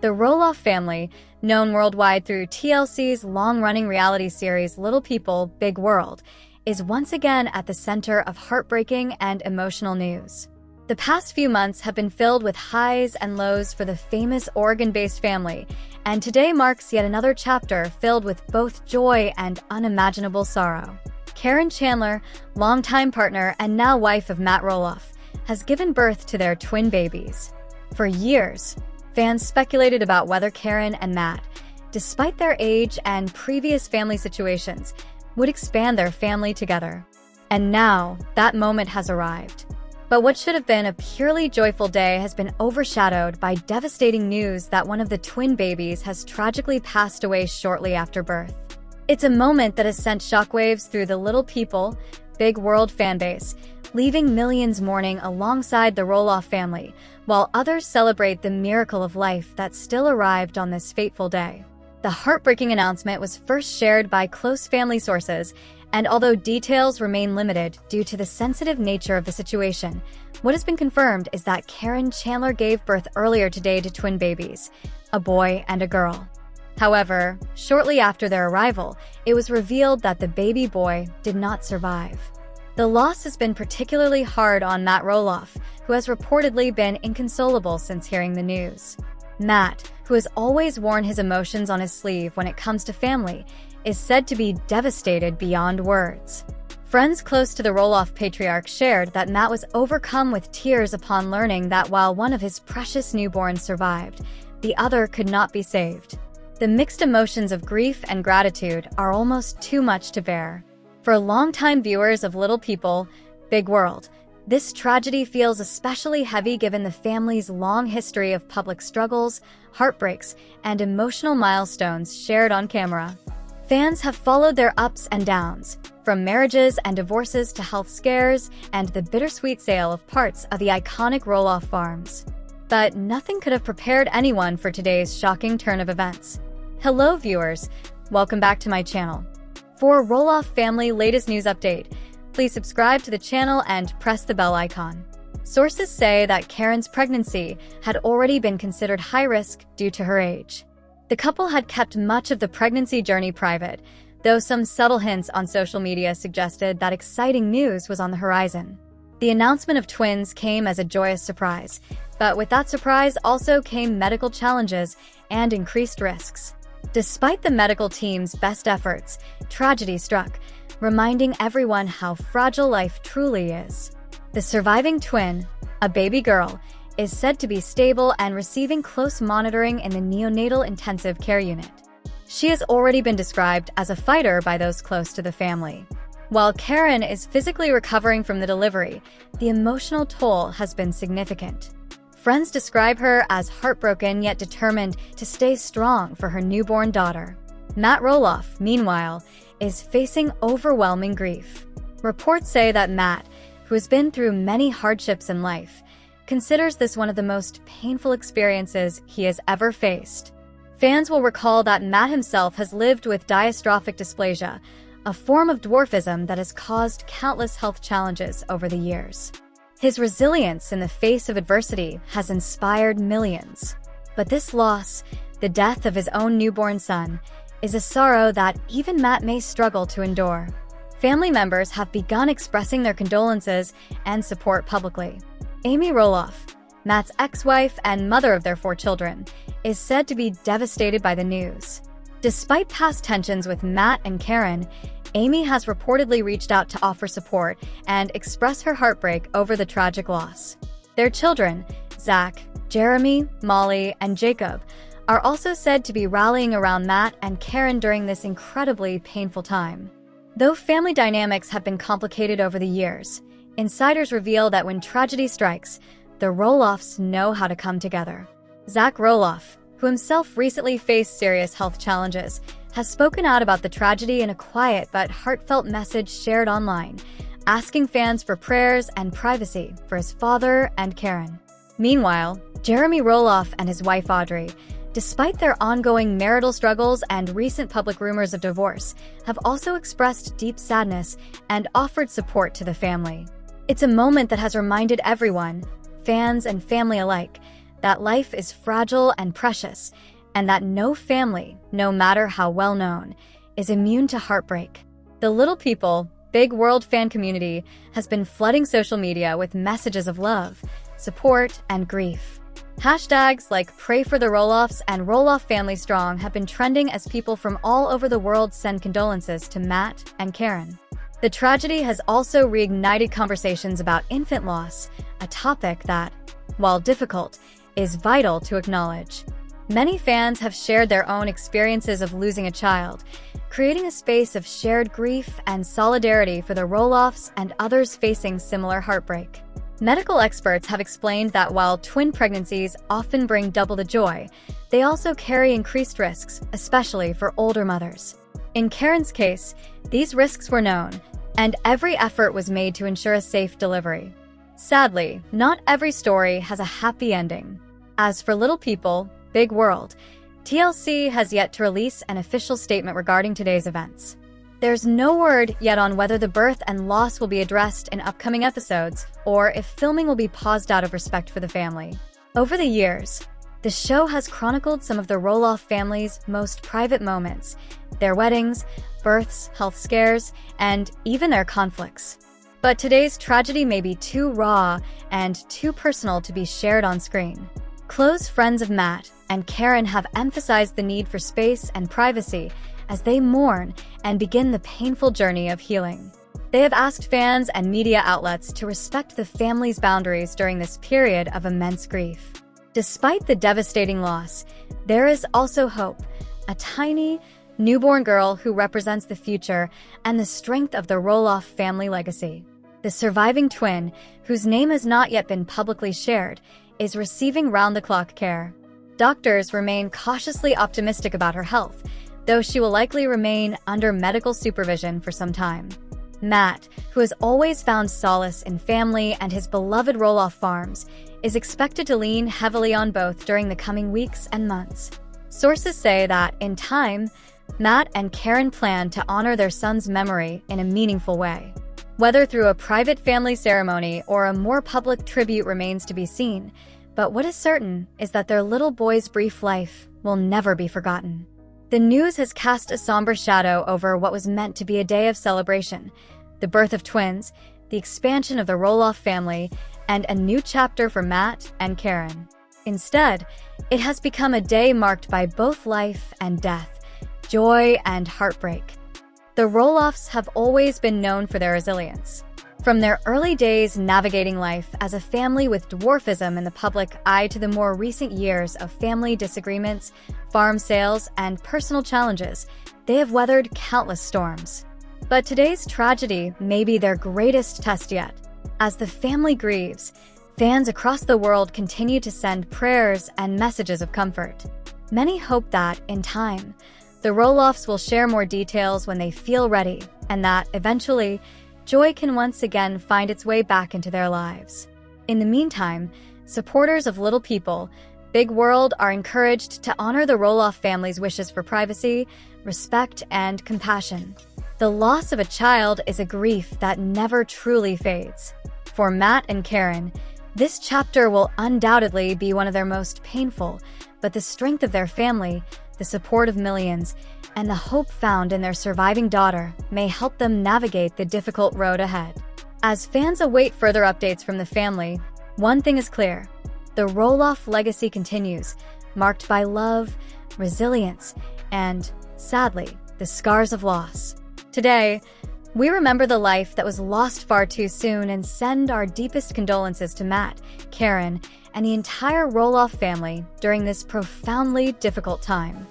The Roloff family, known worldwide through TLC's long-running reality series Little People, Big World, is once again at the center of heartbreaking and emotional news. The past few months have been filled with highs and lows for the famous Oregon-based family, and today marks yet another chapter filled with both joy and unimaginable sorrow. Caryn Chandler, longtime partner and now wife of Matt Roloff, has given birth to their twin babies. For years, fans speculated about whether Caryn and Matt, despite their age and previous family situations, would expand their family together. And now, that moment has arrived. But what should have been a purely joyful day has been overshadowed by devastating news that one of the twin babies has tragically passed away shortly after birth. It's a moment that has sent shockwaves through the Little People, Big World fanbase, leaving millions mourning alongside the Roloff family, while others celebrate the miracle of life that still arrived on this fateful day. The heartbreaking announcement was first shared by close family sources, and although details remain limited due to the sensitive nature of the situation, what has been confirmed is that Caryn Chandler gave birth earlier today to twin babies, a boy and a girl. However, shortly after their arrival, it was revealed that the baby boy did not survive. The loss has been particularly hard on Matt Roloff, who has reportedly been inconsolable since hearing the news. Matt, who has always worn his emotions on his sleeve when it comes to family, is said to be devastated beyond words. Friends close to the Roloff patriarch shared that Matt was overcome with tears upon learning that while one of his precious newborns survived, the other could not be saved. The mixed emotions of grief and gratitude are almost too much to bear. For longtime viewers of Little People, Big World, this tragedy feels especially heavy given the family's long history of public struggles, heartbreaks, and emotional milestones shared on camera. Fans have followed their ups and downs, from marriages and divorces to health scares and the bittersweet sale of parts of the iconic Roloff Farms. But nothing could have prepared anyone for today's shocking turn of events. Hello viewers, welcome back to my channel. For Roloff family latest news update, please subscribe to the channel and press the bell icon. Sources say that Caryn's pregnancy had already been considered high risk due to her age. The couple had kept much of the pregnancy journey private, though some subtle hints on social media suggested that exciting news was on the horizon. The announcement of twins came as a joyous surprise, but with that surprise also came medical challenges and increased risks. Despite the medical team's best efforts, tragedy struck, reminding everyone how fragile life truly is. The surviving twin, a baby girl, is said to be stable and receiving close monitoring in the neonatal intensive care unit. She has already been described as a fighter by those close to the family. While Caryn is physically recovering from the delivery, the emotional toll has been significant. Friends describe her as heartbroken yet determined to stay strong for her newborn daughter. Matt Roloff, meanwhile, is facing overwhelming grief. Reports say that Matt, who has been through many hardships in life, considers this one of the most painful experiences he has ever faced. Fans will recall that Matt himself has lived with dystrophic dysplasia, a form of dwarfism that has caused countless health challenges over the years. His resilience in the face of adversity has inspired millions. But this loss, the death of his own newborn son, is a sorrow that even Matt may struggle to endure. Family members have begun expressing their condolences and support publicly. Amy Roloff, Matt's ex-wife and mother of their 4 children, is said to be devastated by the news. Despite past tensions with Matt and Caryn, Amy has reportedly reached out to offer support and express her heartbreak over the tragic loss. Their children, Zach, Jeremy, Molly, and Jacob, are also said to be rallying around Matt and Caryn during this incredibly painful time. Though family dynamics have been complicated over the years, insiders reveal that when tragedy strikes, the Roloffs know how to come together. Zach Roloff, who himself recently faced serious health challenges, has spoken out about the tragedy in a quiet but heartfelt message shared online, asking fans for prayers and privacy for his father and Caryn. Meanwhile, Jeremy Roloff and his wife Audrey, despite their ongoing marital struggles and recent public rumors of divorce, have also expressed deep sadness and offered support to the family. It's a moment that has reminded everyone, fans and family alike, that life is fragile and precious, and that no family, no matter how well known, is immune to heartbreak. The Little People, Big World fan community has been flooding social media with messages of love, support, and grief. Hashtags like Pray for the Roloffs and Roloff Family Strong have been trending as people from all over the world send condolences to Matt and Caryn. The tragedy has also reignited conversations about infant loss, a topic that, while difficult, is vital to acknowledge. Many fans have shared their own experiences of losing a child, creating a space of shared grief and solidarity for the Roloffs and others facing similar heartbreak. Medical experts have explained that while twin pregnancies often bring double the joy, they also carry increased risks, especially for older mothers. In Caryn's case, these risks were known, and every effort was made to ensure a safe delivery. Sadly, not every story has a happy ending. As for Little People, Big World, TLC has yet to release an official statement regarding today's events. There's no word yet on whether the birth and loss will be addressed in upcoming episodes, or if filming will be paused out of respect for the family. Over the years, the show has chronicled some of the Roloff family's most private moments, their weddings, births, health scares, and even their conflicts. But today's tragedy may be too raw and too personal to be shared on screen. Close friends of Matt and Caryn have emphasized the need for space and privacy as they mourn and begin the painful journey of healing. They have asked fans and media outlets to respect the family's boundaries during this period of immense grief. Despite the devastating loss, there is also hope, a tiny, newborn girl who represents the future and the strength of the Roloff family legacy. The surviving twin, whose name has not yet been publicly shared, is receiving round-the-clock care. Doctors remain cautiously optimistic about her health, though she will likely remain under medical supervision for some time. Matt, who has always found solace in family and his beloved Roloff Farms, is expected to lean heavily on both during the coming weeks and months. Sources say that, in time, Matt and Caryn plan to honor their son's memory in a meaningful way. Whether through a private family ceremony or a more public tribute remains to be seen, but what is certain is that their little boy's brief life will never be forgotten. The news has cast a somber shadow over what was meant to be a day of celebration: the birth of twins, the expansion of the Roloff family, and a new chapter for Matt and Caryn. Instead, it has become a day marked by both life and death, joy and heartbreak. The Roloffs have always been known for their resilience. From their early days navigating life as a family with dwarfism in the public eye to the more recent years of family disagreements, farm sales, and personal challenges, they have weathered countless storms. But today's tragedy may be their greatest test yet. As the family grieves, fans across the world continue to send prayers and messages of comfort. Many hope that, in time, the Roloffs will share more details when they feel ready, and that, eventually, joy can once again find its way back into their lives. In the meantime, supporters of Little People, Big World are encouraged to honor the Roloff family's wishes for privacy, respect, and compassion. The loss of a child is a grief that never truly fades. For Matt and Caryn, this chapter will undoubtedly be one of their most painful, but the strength of their family, the support of millions, and the hope found in their surviving daughter may help them navigate the difficult road ahead. As fans await further updates from the family, one thing is clear: the Roloff legacy continues, marked by love, resilience, and, sadly, the scars of loss. Today, we remember the life that was lost far too soon and send our deepest condolences to Matt, Caryn, and the entire Roloff family during this profoundly difficult time.